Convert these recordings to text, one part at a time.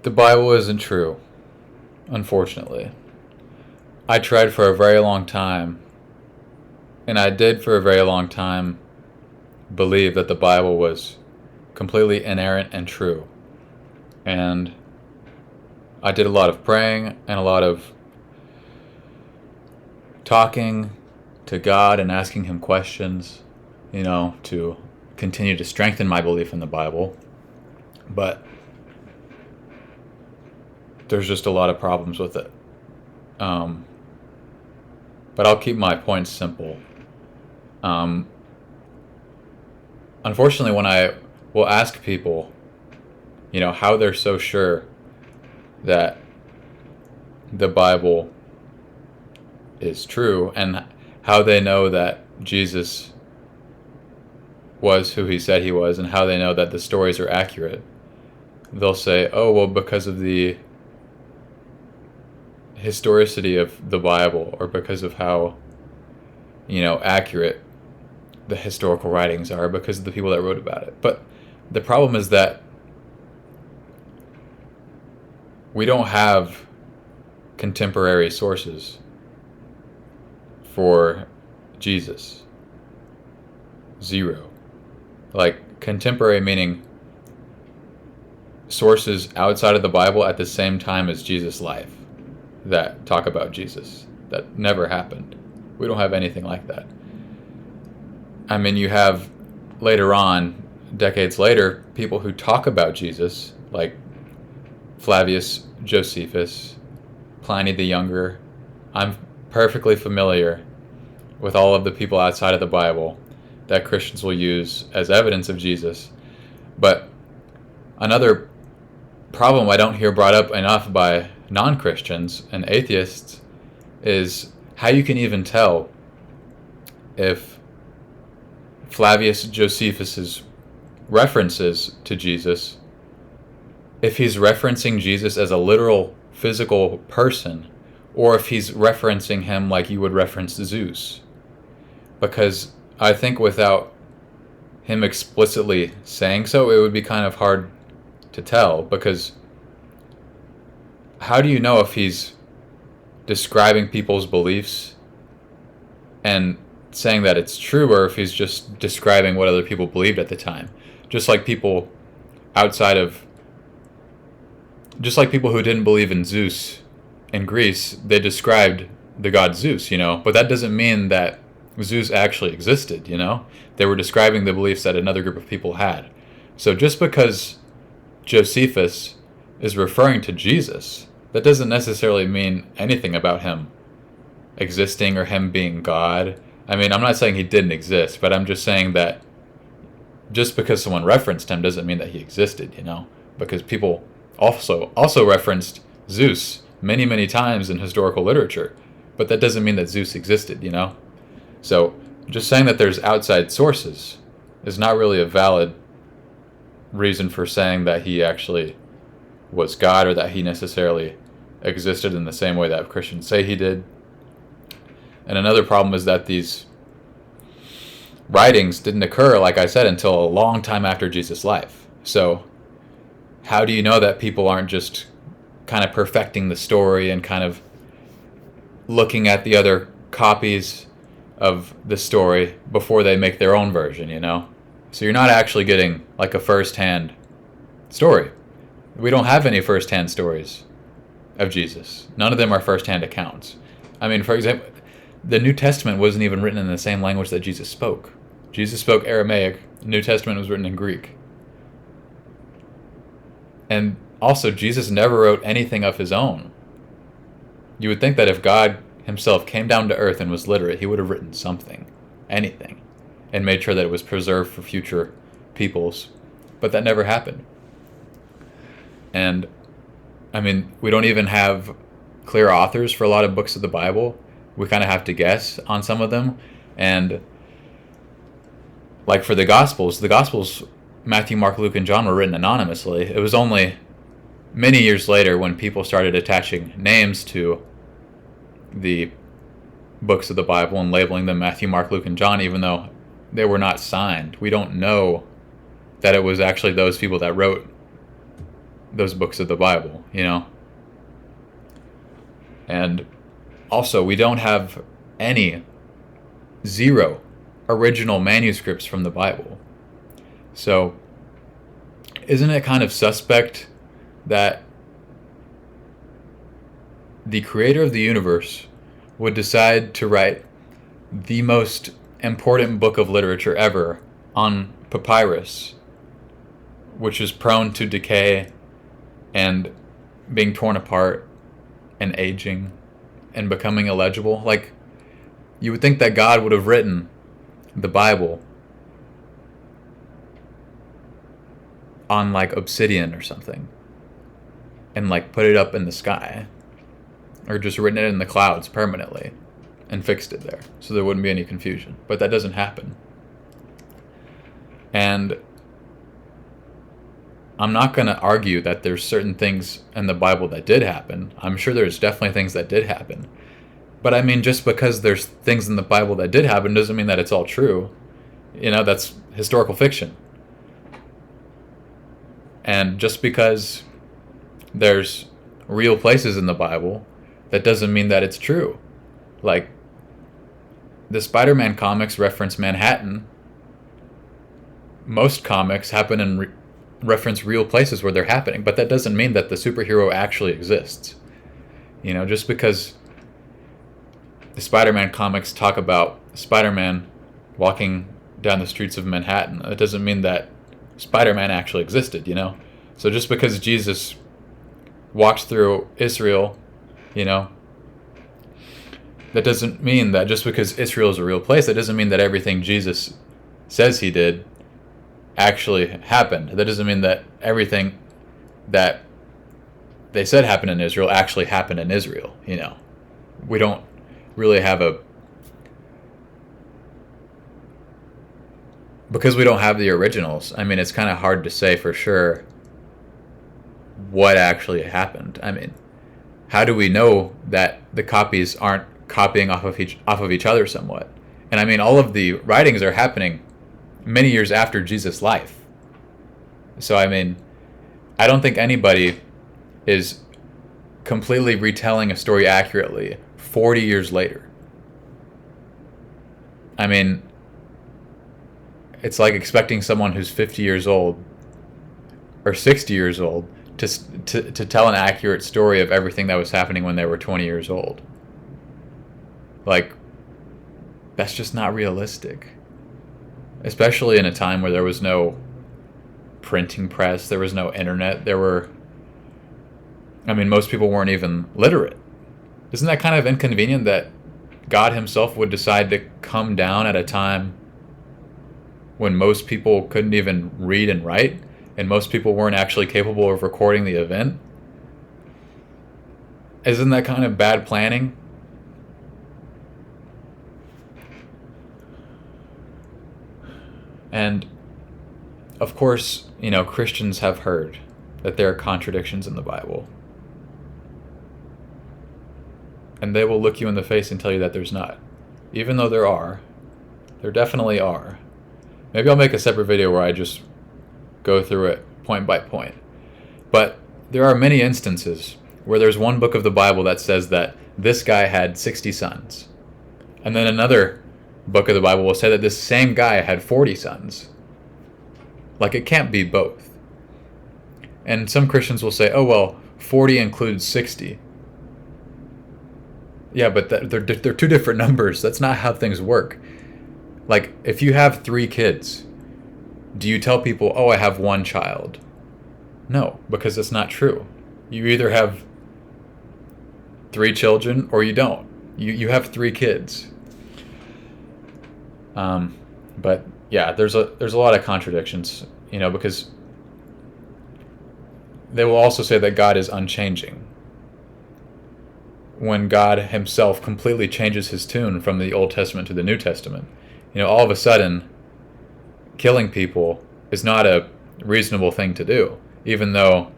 The Bible isn't true, unfortunately. I tried for a very long time, and I did for a very long time believe that the Bible was completely inerrant and true. And I did a lot of praying and a lot of talking to God and asking Him questions, to continue to strengthen my belief in the Bible. But there's just a lot of problems with it. But I'll keep my points simple. Unfortunately, when I will ask people, how they're so sure that the Bible is true and how they know that Jesus was who he said he was and how they know that the stories are accurate, they'll say, oh, well, because of the historicity of the Bible, or because of how, accurate the historical writings are, because of the people that wrote about it. But the problem is that we don't have contemporary sources for Jesus. Zero. Like, contemporary meaning sources outside of the Bible at the same time as Jesus' life that talk about Jesus. That never happened. We don't have anything like that. I mean, you have later on, decades later, people who talk about Jesus, like Flavius Josephus, Pliny the Younger. I'm perfectly familiar with all of the people outside of the Bible that Christians will use as evidence of Jesus. But another problem I don't hear brought up enough by non-Christians and atheists is how you can even tell if Flavius Josephus's references to Jesus, if he's referencing Jesus as a literal physical person, or if he's referencing him like you would reference Zeus. Because I think without him explicitly saying so, it would be kind of hard to tell, because how do you know if he's describing people's beliefs and saying that it's true, or if he's just describing what other people believed at the time? Just like people who didn't believe in Zeus in Greece, they described the god Zeus, but that doesn't mean that Zeus actually existed, They were describing the beliefs that another group of people had. So just because Josephus is referring to Jesus, that doesn't necessarily mean anything about him existing or him being God. I mean, I'm not saying he didn't exist, but I'm just saying that just because someone referenced him doesn't mean that he existed, Because people also referenced Zeus many, many times in historical literature, but that doesn't mean that Zeus existed, So just saying that there's outside sources is not really a valid reason for saying that he actually was God, or that he necessarily existed in the same way that Christians say he did. And another problem is that these writings didn't occur, like I said, until a long time after Jesus' life. So how do you know that people aren't just kind of perfecting the story and kind of looking at the other copies of the story before they make their own version, So you're not actually getting like a first-hand story. We don't have any first-hand stories of Jesus. None of them are first-hand accounts. I mean, for example, the New Testament wasn't even written in the same language that Jesus spoke. Jesus spoke Aramaic. The New Testament was written in Greek. And also, Jesus never wrote anything of his own. You would think that if God himself came down to earth and was literate, he would have written something, anything, and made sure that it was preserved for future peoples. But that never happened. And, I mean, we don't even have clear authors for a lot of books of the Bible. We kind of have to guess on some of them. And, like for the Gospels, Matthew, Mark, Luke, and John were written anonymously. It was only many years later when people started attaching names to the books of the Bible and labeling them Matthew, Mark, Luke, and John, even though they were not signed. We don't know that it was actually those people that wrote those books of the Bible, And also, we don't have zero original manuscripts from the Bible. So, isn't it kind of suspect that the creator of the universe would decide to write the most important book of literature ever on papyrus, which is prone to decay and being torn apart and aging and becoming illegible? Like, you would think that God would have written the Bible on like obsidian or something and like put it up in the sky, or just written it in the clouds permanently and fixed it there so there wouldn't be any confusion. But that doesn't happen. And I'm not going to argue that there's certain things in the Bible that did happen. I'm sure there's definitely things that did happen. But I mean, just because there's things in the Bible that did happen doesn't mean that it's all true. That's historical fiction. And just because there's real places in the Bible, that doesn't mean that it's true. Like, the Spider-Man comics reference Manhattan. Most comics happen in reference real places where they're happening, but that doesn't mean that the superhero actually exists. Just because the Spider-Man comics talk about Spider-Man walking down the streets of Manhattan, it doesn't mean that Spider-Man actually existed, So just because Jesus walked through Israel, that doesn't mean that just because Israel is a real place, that doesn't mean that everything Jesus says he did actually happened. That doesn't mean that everything that they said happened in Israel actually happened in Israel, We don't really have because we don't have the originals. I mean, it's kind of hard to say for sure what actually happened. I mean, how do we know that the copies aren't copying off of each other somewhat? And I mean, all of the writings are happening many years after Jesus' life. So I mean, I don't think anybody is completely retelling a story accurately 40 years later. I mean, it's like expecting someone who's 50 years old or 60 years old to tell an accurate story of everything that was happening when they were 20 years old. Like, that's just not realistic. Especially in a time where there was no printing press, there was no internet, most people weren't even literate. Isn't that kind of inconvenient that God himself would decide to come down at a time when most people couldn't even read and write, and most people weren't actually capable of recording the event? Isn't that kind of bad planning? And of course, Christians have heard that there are contradictions in the Bible. And they will look you in the face and tell you that there's not. Even though there definitely are. Maybe I'll make a separate video where I just go through it point by point. But there are many instances where there's one book of the Bible that says that this guy had 60 sons. And then another book of the Bible will say that this same guy had 40 sons. Like, it can't be both. And some Christians will say, oh, well, 40 includes 60. Yeah, but they're two different numbers. That's not how things work. Like, if you have 3 kids, do you tell people, oh, I have 1 child? No, because that's not true. You either have 3 children or you don't. You have 3 kids. But yeah, there's a lot of contradictions, because they will also say that God is unchanging, when God himself completely changes his tune from the Old Testament to the New Testament. All of a sudden, killing people is not a reasonable thing to do, even though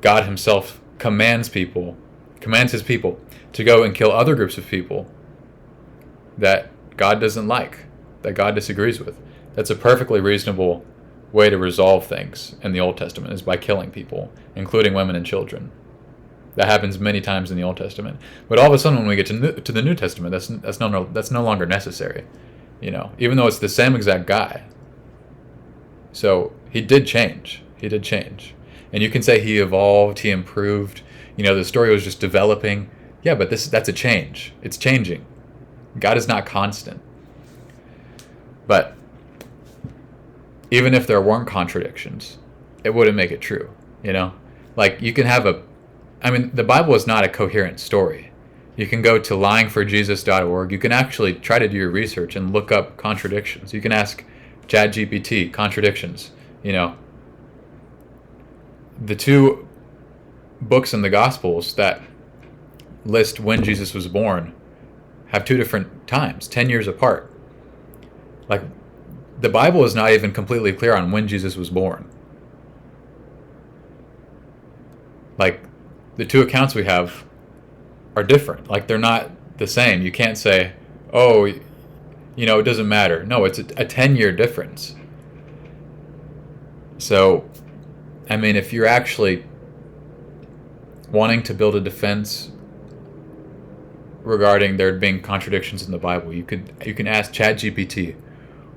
God himself commands his people to go and kill other groups of people that God doesn't like, that God disagrees with. That's a perfectly reasonable way to resolve things in the Old Testament is by killing people, including women and children. That happens many times in the Old Testament. But all of a sudden, when we get to the New Testament, that's no longer necessary. Even though it's the same exact guy. So he did change. He did change. And you can say he evolved, he improved. The story was just developing. Yeah, but that's a change. It's changing. God is not constant. But even if there weren't contradictions, it wouldn't make it true. Like you can have the Bible is not a coherent story. You can go to lyingforjesus.org. You can actually try to do your research and look up contradictions. You can ask ChatGPT contradictions. The two books in the Gospels that list when Jesus was born have two different times, 10 years apart. Like, the Bible is not even completely clear on when Jesus was born. Like, the two accounts we have are different. Like, they're not the same. You can't say, oh, it doesn't matter. No, it's a 10-year difference. So, if you're actually wanting to build a defense regarding there being contradictions in the Bible, you can ask ChatGPT,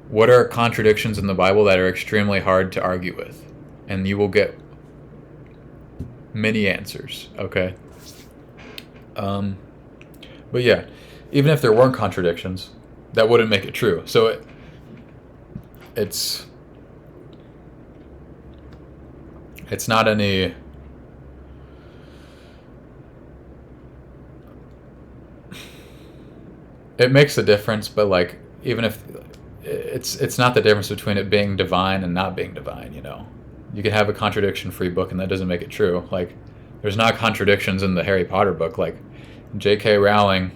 what are contradictions in the Bible that are extremely hard to argue with? And you will get many answers, okay? But yeah, even if there weren't contradictions, that wouldn't make it true. So it's not any... It makes a difference, but like, even if it's not the difference between it being divine and not being divine, You can have a contradiction-free book, and that doesn't make it true. Like, there's not contradictions in the Harry Potter book. Like, J.K. Rowling,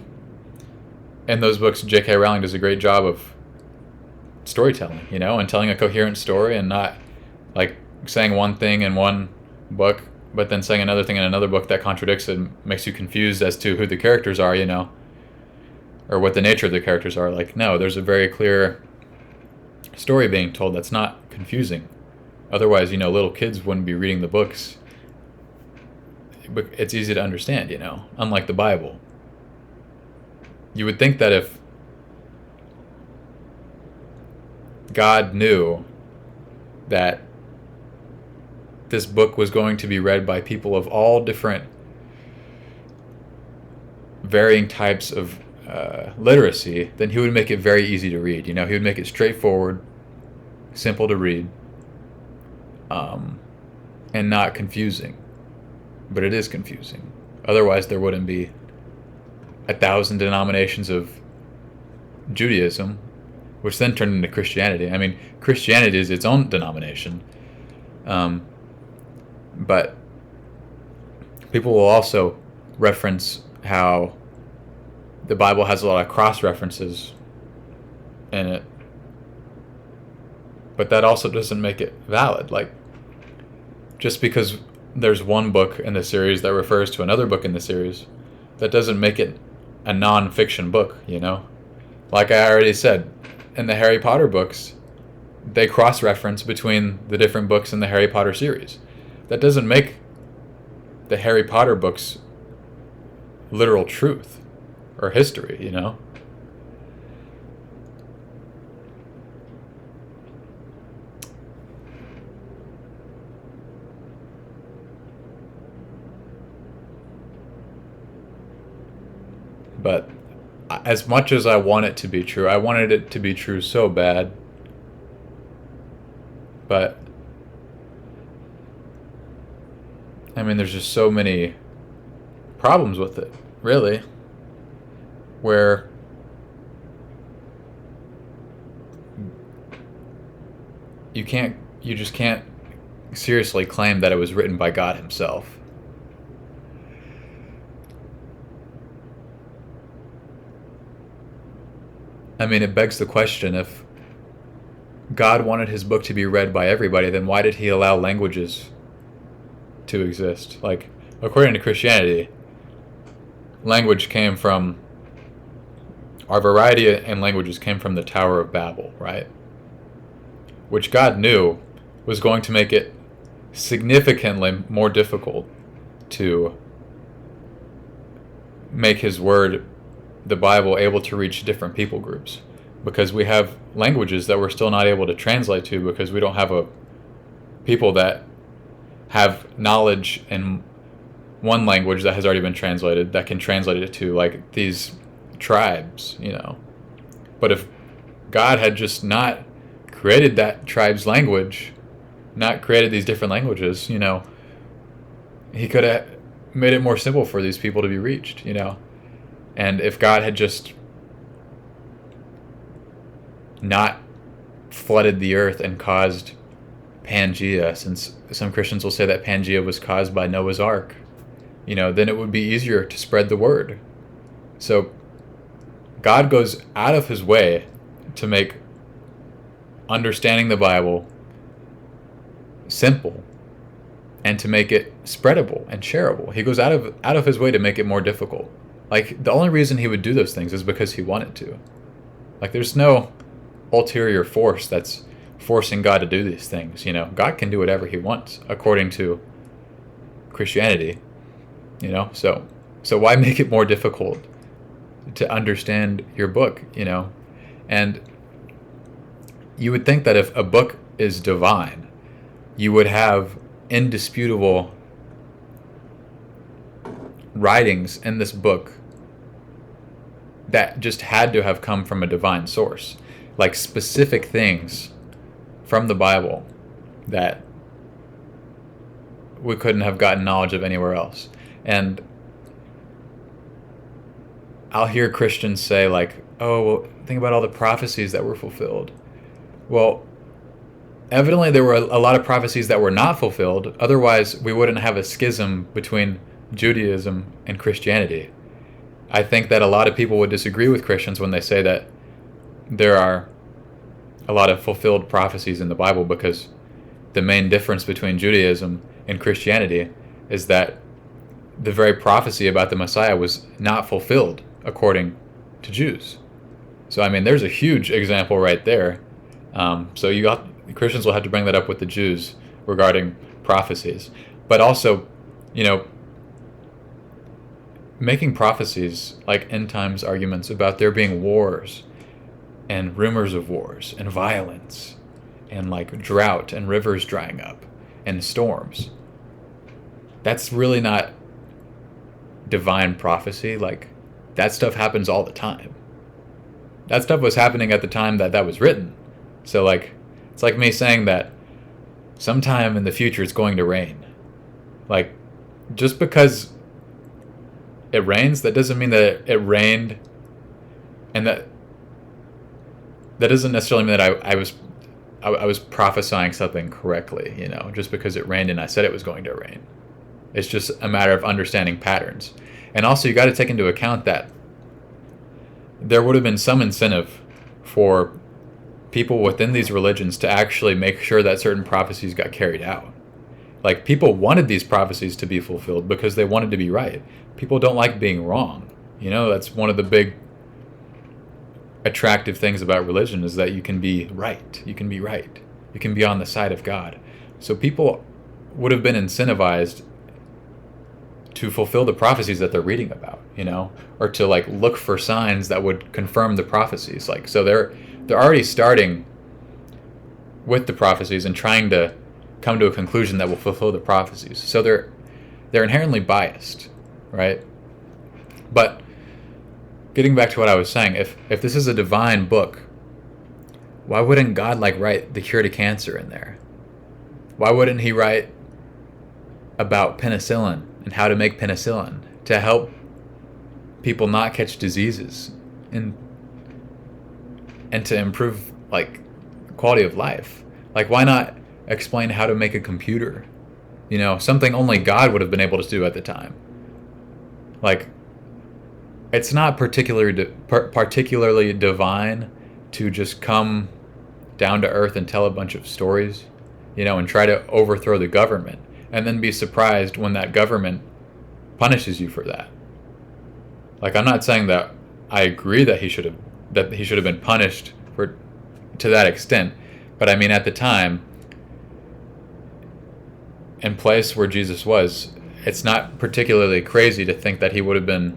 in those books, J.K. Rowling does a great job of storytelling, and telling a coherent story, and not like saying one thing in one book, but then saying another thing in another book that contradicts it and makes you confused as to who the characters are, or what the nature of the characters are. Like, no, there's a very clear story being told that's not confusing. Otherwise, little kids wouldn't be reading the books. But it's easy to understand, unlike the Bible. You would think that if God knew that this book was going to be read by people of all different varying types of literacy, then he would make it very easy to read. He would make it straightforward, simple to read, and not confusing. But it is confusing. Otherwise, there wouldn't be 1,000 denominations of Judaism, which then turned into Christianity. Christianity is its own denomination. But people will also reference how the Bible has a lot of cross-references in it. But that also doesn't make it valid. Like, just because there's one book in the series that refers to another book in the series, that doesn't make it a non-fiction book, Like I already said, in the Harry Potter books, they cross-reference between the different books in the Harry Potter series. That doesn't make the Harry Potter books literal truth or history, But as much as I want it to be true, I wanted it to be true so bad. But there's just so many problems with it, really, where you just can't seriously claim that it was written by God himself. It begs the question, if God wanted his book to be read by everybody, then why did he allow languages to exist? Like, according to Christianity, language came from... Our variety in languages came from the Tower of Babel, right? Which God knew was going to make it significantly more difficult to make his word, the Bible, able to reach different people groups, because we have languages that we're still not able to translate to because we don't have a people that have knowledge in one language that has already been translated that can translate it to, like, these tribes, you know. But if God had just not created that tribe's language, not created these different languages, you know, he could have made it more simple for these people to be reached, you know. And if God had just not flooded the earth and caused Pangea, since some Christians will say that Pangea was caused by Noah's Ark, you know, then it would be easier to spread the word. So God goes out of his way to make understanding the Bible simple and to make it spreadable and shareable. He goes out of his way to make it more difficult. Like, the only reason he would do those things is because he wanted to. Like, there's no ulterior force that's forcing God to do these things, you know. God can do whatever he wants according to Christianity, you know. So why make it more difficult to understand your book, you know? And you would think that if a book is divine, you would have indisputable writings in this book that just had to have come from a divine source, like specific things from the Bible that we couldn't have gotten knowledge of anywhere else. And I'll hear Christians say, like, oh, well, think about all the prophecies that were fulfilled. Well, evidently there were a lot of prophecies that were not fulfilled. Otherwise, we wouldn't have a schism between Judaism and Christianity. I think that a lot of people would disagree with Christians when they say that there are a lot of fulfilled prophecies in the Bible, because the main difference between Judaism and Christianity is that the very prophecy about the Messiah was not fulfilled according to Jews. So, I mean, there's a huge example right there. So Christians will have to bring that up with the Jews regarding prophecies. But also, you know, making prophecies like end times arguments about there being wars and rumors of wars and violence and like drought and rivers drying up and storms, that's really not divine prophecy. Like, that stuff happens all the time. That stuff was happening at the time that was written. So, like, it's like me saying that sometime in the future it's going to rain. Like, just because it rains, that doesn't mean that it rained, and that doesn't necessarily mean that I was prophesying something correctly, you know, just because it rained and I said it was going to rain. It's just a matter of understanding patterns. And also, you got to take into account that there would have been some incentive for people within these religions to actually make sure that certain prophecies got carried out. Like, people wanted these prophecies to be fulfilled because they wanted to be right. People don't like being wrong. You know, that's one of the big attractive things about religion, is that you can be right. You can be right. You can be on the side of God. So people would have been incentivized to fulfill the prophecies that they're reading about, you know, or to like look for signs that would confirm the prophecies. Like, so they're already starting with the prophecies and trying to come to a conclusion that will fulfill the prophecies. So they're inherently biased, right? But getting back to what I was saying, if this is a divine book, why wouldn't God like write the cure to cancer in there? Why wouldn't he write about penicillin and how to make penicillin to help people not catch diseases and to improve like quality of life? Like, why not explain how to make a computer? You know, something only God would have been able to do at the time. Like, it's not particularly divine to just come down to earth and tell a bunch of stories, you know, and try to overthrow the government, and then be surprised when that government punishes you for that. Like, I'm not saying that I agree that he should have been punished to that extent, but I mean, at the time, in place where Jesus was, it's not particularly crazy to think that he would have been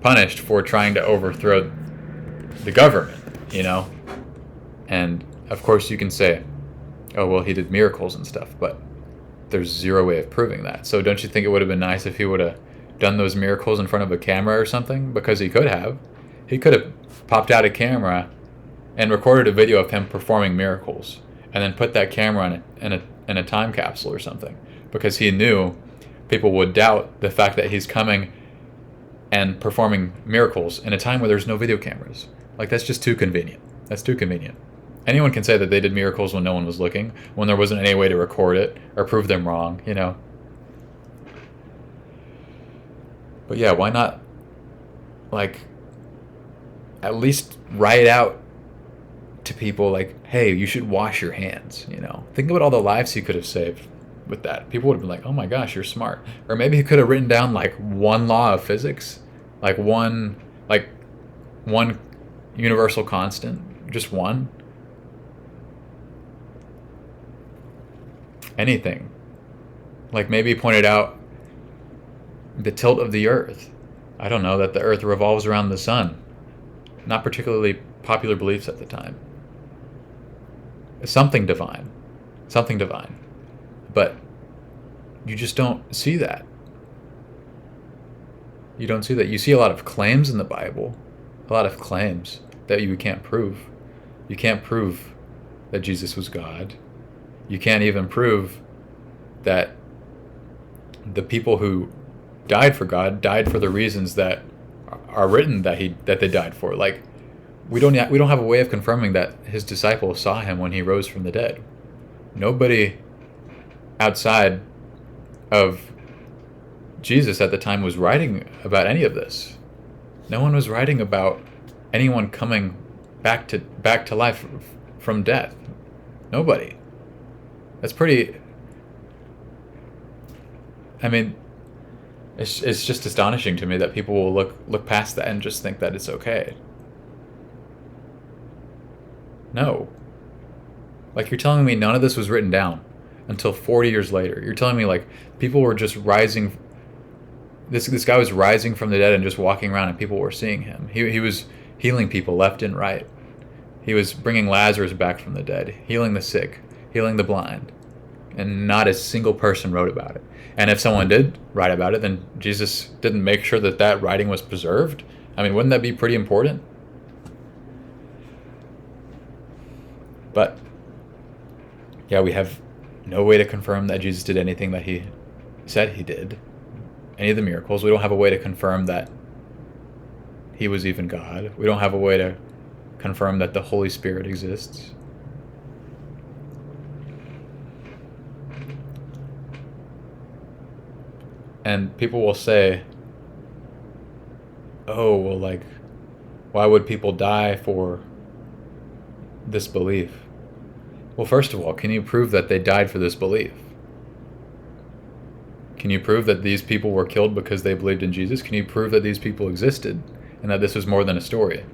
punished for trying to overthrow the government, you know? And of course you can say, oh, well, he did miracles and stuff, but there's zero way of proving that. So don't you think it would have been nice if he would have done those miracles in front of a camera or something? Because he could have. He could have popped out a camera and recorded a video of him performing miracles and then put that camera in a time capsule or something, because he knew people would doubt the fact that he's coming and performing miracles in a time where there's no video cameras. Like, that's just too convenient. That's too convenient. Anyone can say that they did miracles when no one was looking, when there wasn't any way to record it or prove them wrong, you know. But yeah, why not, like, at least write out to people, like, hey, you should wash your hands, you know. Think about all the lives he could have saved with that. People would have been like, oh my gosh, you're smart. Or maybe he could have written down, like, one law of physics, like one universal constant, just one. Anything. Like, maybe pointed out the tilt of the earth. I don't know, that the earth revolves around the sun. Not particularly popular beliefs at the time. Something divine. Something divine. But you just don't see that. You don't see that. You see a lot of claims in the Bible. A lot of claims that you can't prove. You can't prove that Jesus was God. You can't even prove that the people who died for God died for the reasons that are written that they died for. Like, we don't have a way of confirming that his disciples saw him when he rose from the dead. Nobody outside of Jesus at the time was writing about any of this. No one was writing about anyone coming back to life from death. Nobody. That's pretty. I mean, it's just astonishing to me that people will look past that and just think that it's okay. No. Like, you're telling me none of this was written down until 40 years later. You're telling me, like, people were just rising. This guy was rising from the dead and just walking around, and people were seeing him. He was healing people left and right. He was bringing Lazarus back from the dead, healing the sick, healing the blind, and not a single person wrote about it. And if someone did write about it, then Jesus didn't make sure that writing was preserved. I mean, wouldn't that be pretty important? But yeah, we have no way to confirm that Jesus did anything that he said he did. Any of the miracles. We don't have a way to confirm that he was even God. We don't have a way to confirm that the Holy Spirit exists. And people will say, oh, well, like, why would people die for this belief? Well, first of all, can you prove that they died for this belief? Can you prove that these people were killed because they believed in Jesus? Can you prove that these people existed and that this was more than a story?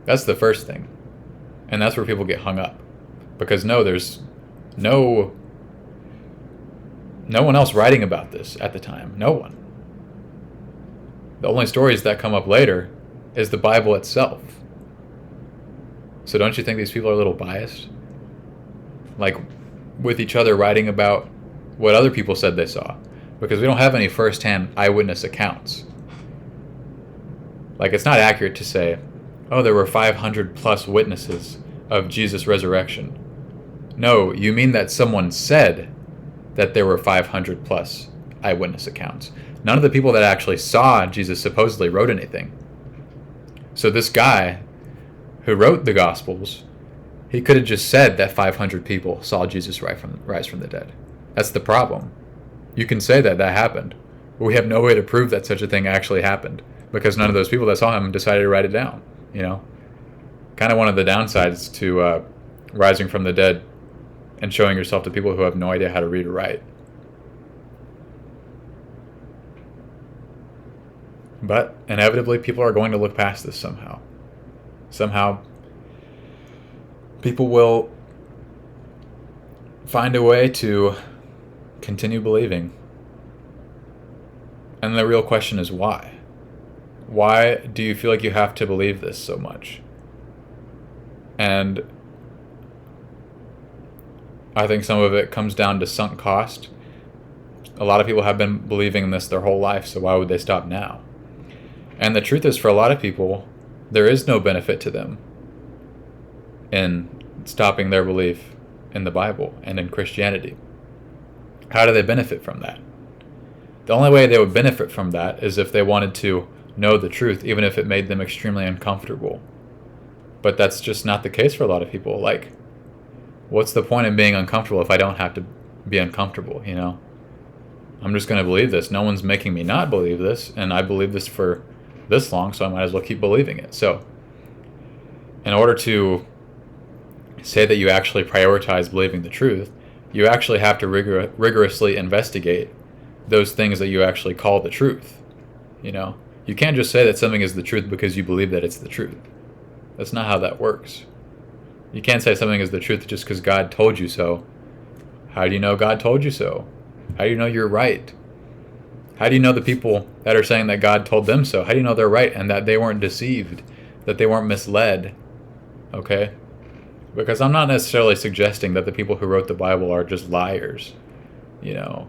That's the first thing. And that's where people get hung up. Because no, there's no one else writing about this at the time. No one. The only stories that come up later is the Bible itself. So don't you think these people are a little biased? Like, with each other writing about what other people said they saw. Because we don't have any first-hand eyewitness accounts. Like, it's not accurate to say, oh, there were 500 plus witnesses of Jesus' resurrection. No, you mean that someone said that there were 500 plus eyewitness accounts. None of the people that actually saw Jesus supposedly wrote anything. So this guy who wrote the Gospels, he could have just said that 500 people saw Jesus rise from the dead. That's the problem. You can say that happened, but we have no way to prove that such a thing actually happened, because none of those people that saw him decided to write it down, you know? Kind of one of the downsides to rising from the dead and showing yourself to people who have no idea how to read or write. But inevitably, people are going to look past this somehow. Somehow, people will find a way to continue believing. And the real question is why? Why do you feel like you have to believe this so much? And I think some of it comes down to sunk cost. A lot of people have been believing in this their whole life, so why would they stop now? And the truth is, for a lot of people, there is no benefit to them in stopping their belief in the Bible and in Christianity. How do they benefit from that? The only way they would benefit from that is if they wanted to know the truth, even if it made them extremely uncomfortable. But that's just not the case for a lot of people. Like, what's the point in being uncomfortable if I don't have to be uncomfortable, you know? I'm just going to believe this. No one's making me not believe this, and I believe this for this long, so I might as well keep believing it. So, in order to say that you actually prioritize believing the truth, you actually have to rigorously investigate those things that you actually call the truth. You know, you can't just say that something is the truth because you believe that it's the truth. That's not how that works. You can't say something is the truth just because God told you so. How do you know God told you so? How do you know you're right? How do you know the people that are saying that God told them so? How do you know they're right and that they weren't deceived, that they weren't misled? Okay? Because I'm not necessarily suggesting that the people who wrote the Bible are just liars. You know,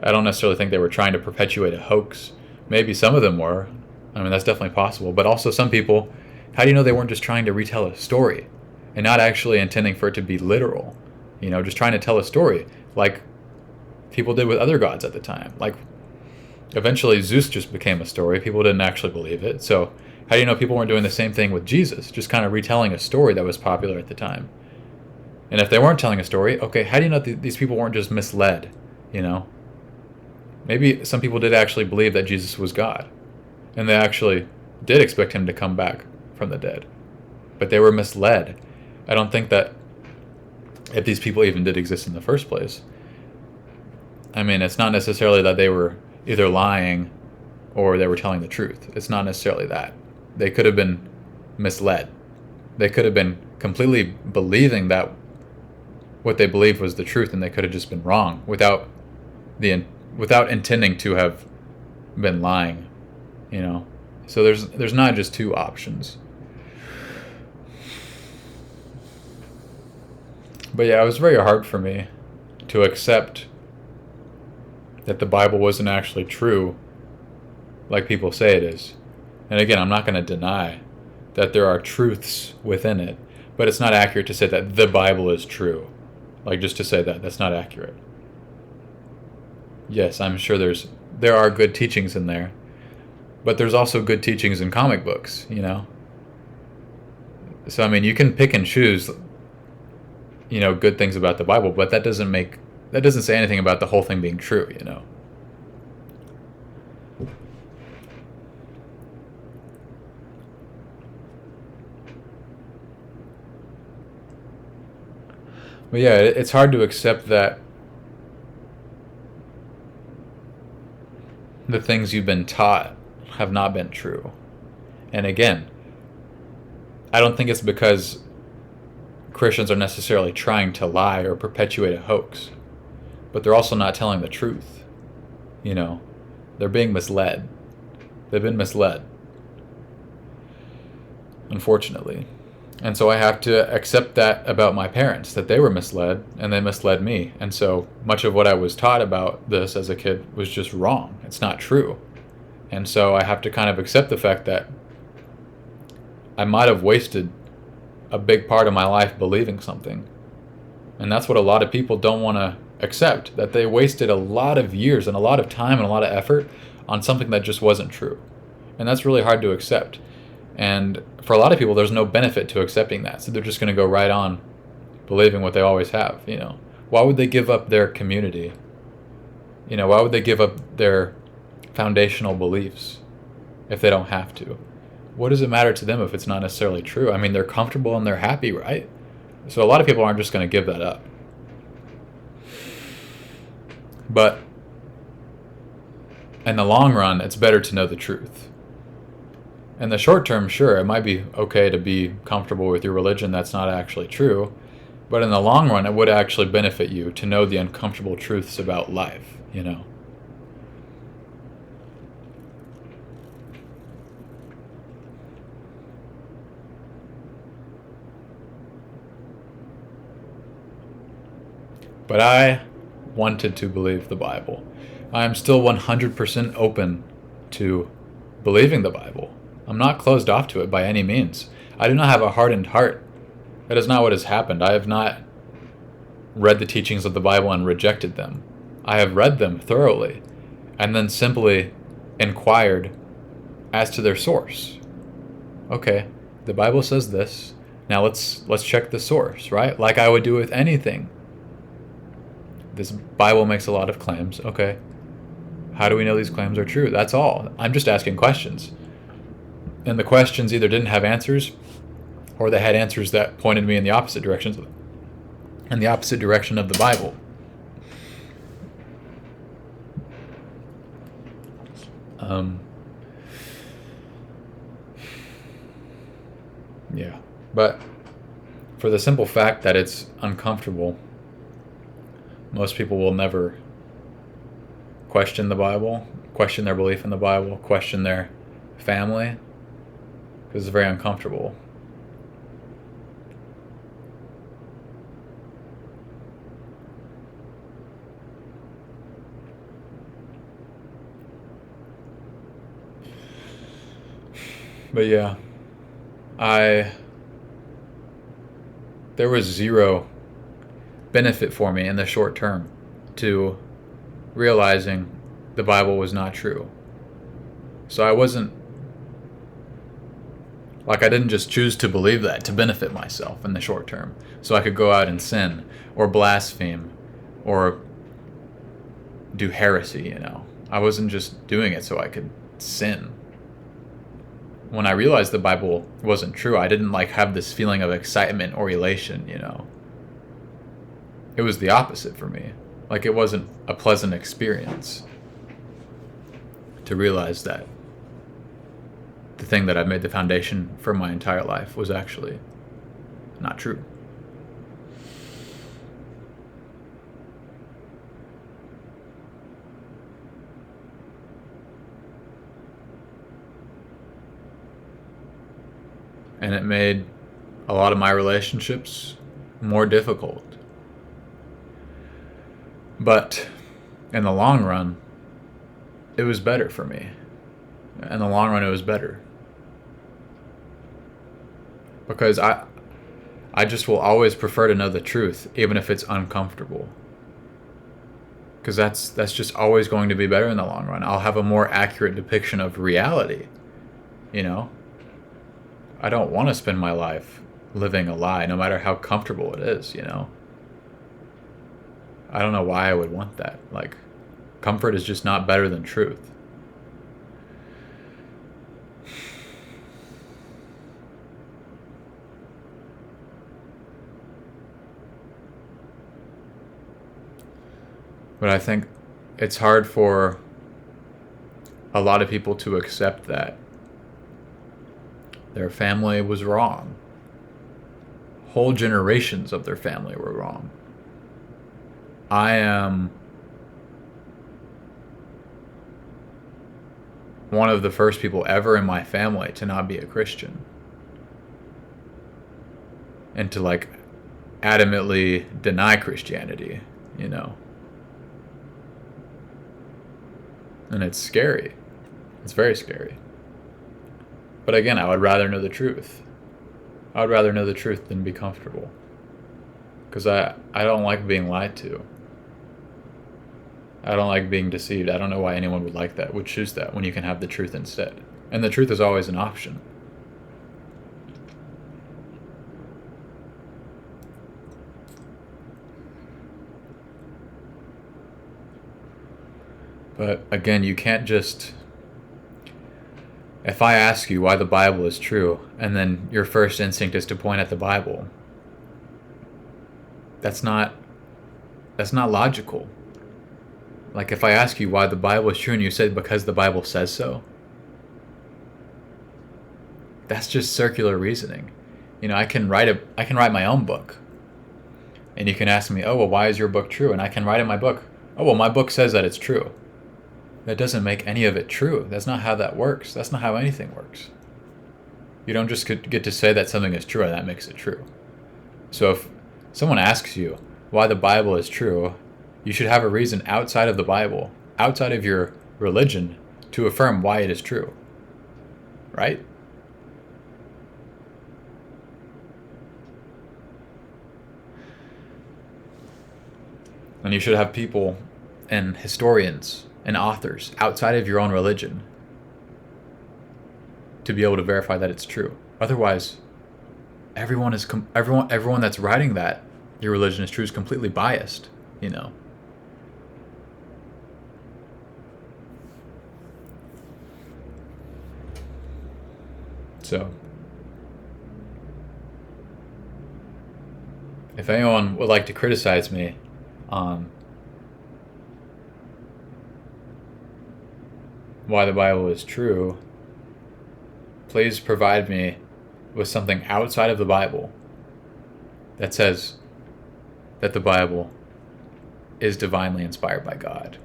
I don't necessarily think they were trying to perpetuate a hoax. Maybe some of them were. I mean, that's definitely possible. But also some people, how do you know they weren't just trying to retell a story and not actually intending for it to be literal? You know, just trying to tell a story like people did with other gods at the time. Like, eventually Zeus just became a story. People didn't actually believe it. So how do you know people weren't doing the same thing with Jesus, just kind of retelling a story that was popular at the time? And if they weren't telling a story, okay, how do you know these people weren't just misled, you know? Maybe some people did actually believe that Jesus was God, and they actually did expect him to come back from the dead, but they were misled. I don't think that if these people even did exist in the first place, I mean, it's not necessarily that they were either lying or they were telling the truth. It's not necessarily that. They could have been misled. They could have been completely believing that what they believed was the truth, and they could have just been wrong without intending to have been lying, you know. So there's not just two options. But yeah, it was very hard for me to accept that the Bible wasn't actually true like people say it is. And again, I'm not going to deny that there are truths within it, but it's not accurate to say that the Bible is true. Like, just to say that, that's not accurate. Yes, I'm sure there are good teachings in there, but there's also good teachings in comic books, you know? So, I mean, you can pick and choose, you know, good things about the Bible, but that doesn't say anything about the whole thing being true, you know? But yeah, it's hard to accept that the things you've been taught have not been true. And again, I don't think it's because Christians are necessarily trying to lie or perpetuate a hoax, but they're also not telling the truth. You know, they're being misled. They've been misled, unfortunately. And so I have to accept that about my parents, that they were misled, and they misled me. And so much of what I was taught about this as a kid was just wrong. It's not true. And so I have to kind of accept the fact that I might have wasted a big part of my life believing something. And that's what a lot of people don't want to accept, that they wasted a lot of years and a lot of time and a lot of effort on something that just wasn't true. And that's really hard to accept. And for a lot of people, there's no benefit to accepting that. So they're just going to go right on believing what they always have, you know. Why would they give up their community? You know, why would they give up their foundational beliefs if they don't have to? What does it matter to them if it's not necessarily true? I mean, they're comfortable and they're happy, right? So a lot of people aren't just going to give that up. But in the long run, it's better to know the truth. In the short term, sure, it might be okay to be comfortable with your religion that's not actually true, But in the long run, it would actually benefit you to know the uncomfortable truths about life, you know? But I wanted to believe the Bible. I am still 100% open to believing the Bible. I'm not closed off to it by any means. I do not have a hardened heart. That is not what has happened. I have not read the teachings of the Bible and rejected them. I have read them thoroughly and then simply inquired as to their source. Okay, the Bible says this. Now let's check the source, right? Like I would do with anything. This Bible makes a lot of claims. Okay. How do we know these claims are true? That's all. I'm just asking questions. And the questions either didn't have answers or they had answers that pointed me in the opposite directions, in the opposite direction of the Bible. Yeah. But for the simple fact that it's uncomfortable, most people will never question the Bible, question their belief in the Bible, question their family, because it's very uncomfortable. But yeah, there was zero benefit for me in the short term to realizing the Bible was not true. So I didn't just choose to believe that to benefit myself in the short term, so I could go out and sin or blaspheme or do heresy, you know. I wasn't just doing it so I could sin. When I realized the Bible wasn't true, I didn't have this feeling of excitement or elation, you know. It was the opposite for me. It wasn't a pleasant experience to realize that the thing that I've made the foundation for my entire life was actually not true. And it made a lot of my relationships more difficult. But in the long run, it was better for me. In the long run, it was better. Because I just will always prefer to know the truth, even if it's uncomfortable. Because that's just always going to be better in the long run. I'll have a more accurate depiction of reality, you know? I don't want to spend my life living a lie, no matter how comfortable it is, you know? I don't know why I would want that. Comfort is just not better than truth. But I think it's hard for a lot of people to accept that their family was wrong. Whole generations of their family were wrong. I am one of the first people ever in my family to not be a Christian. And to adamantly deny Christianity, you know. And it's scary. It's very scary. But again, I would rather know the truth. I would rather know the truth than be comfortable. Because I don't like being lied to. I don't like being deceived. I don't know why anyone would choose that when you can have the truth instead. And the truth is always an option. But again, you can't just... If I ask you why the Bible is true, and then your first instinct is to point at the Bible, that's not logical. If I ask you why the Bible is true and you say because the Bible says so, that's just circular reasoning. You know, I can write my own book. And you can ask me, oh, well, why is your book true? And I can write in my book, oh, well, my book says that it's true. That doesn't make any of it true. That's not how that works. That's not how anything works. You don't just get to say that something is true and that makes it true. So if someone asks you why the Bible is true, you should have a reason outside of the Bible, outside of your religion, to affirm why it is true. Right? And you should have people and historians and authors outside of your own religion to be able to verify that it's true. Otherwise, everyone that's writing that your religion is true is completely biased, you know. So, if anyone would like to criticize me on why the Bible is true, please provide me with something outside of the Bible that says that the Bible is divinely inspired by God.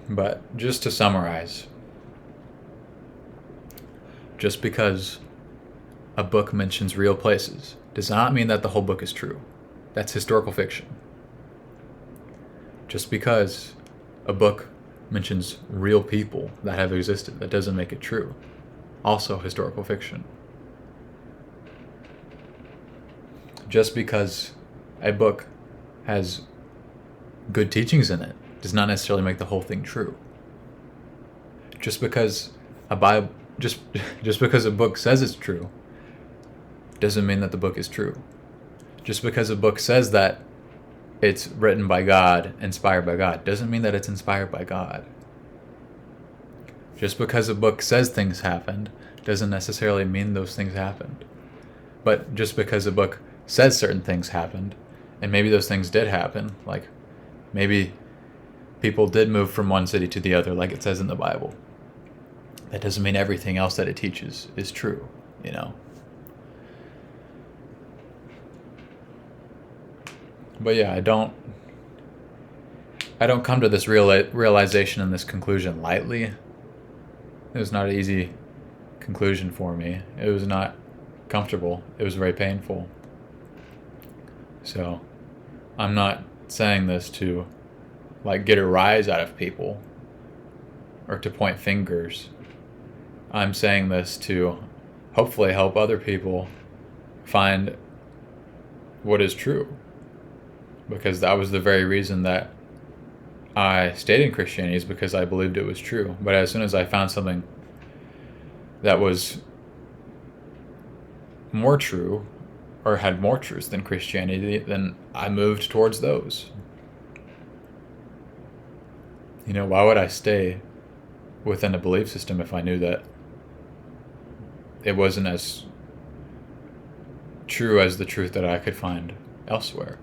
But just to summarize, just because a book mentions real places does not mean that the whole book is true. That's historical fiction. Just because a book mentions real people that have existed, that doesn't make it true. Also historical fiction. Just because a book has good teachings in it does not necessarily make the whole thing true. Just because a Bible, just because a book says it's true, doesn't mean that the book is true. Just because a book says that it's written by God, inspired by God, doesn't mean that it's inspired by God. Just because a book says things happened doesn't necessarily mean those things happened. But just because a book says certain things happened, and maybe those things did happen, like maybe people did move from one city to the other like it says in the Bible, that doesn't mean everything else that it teaches is true, you know. But yeah, I don't come to this realization and this conclusion lightly. It was not an easy conclusion for me. It was not comfortable. It was very painful. So, I'm not saying this to get a rise out of people or to point fingers. I'm saying this to hopefully help other people find what is true. Because that was the very reason that I stayed in Christianity, is because I believed it was true. But as soon as I found something that was more true, or had more truth than Christianity, then I moved towards those. You know, why would I stay within a belief system if I knew that it wasn't as true as the truth that I could find elsewhere?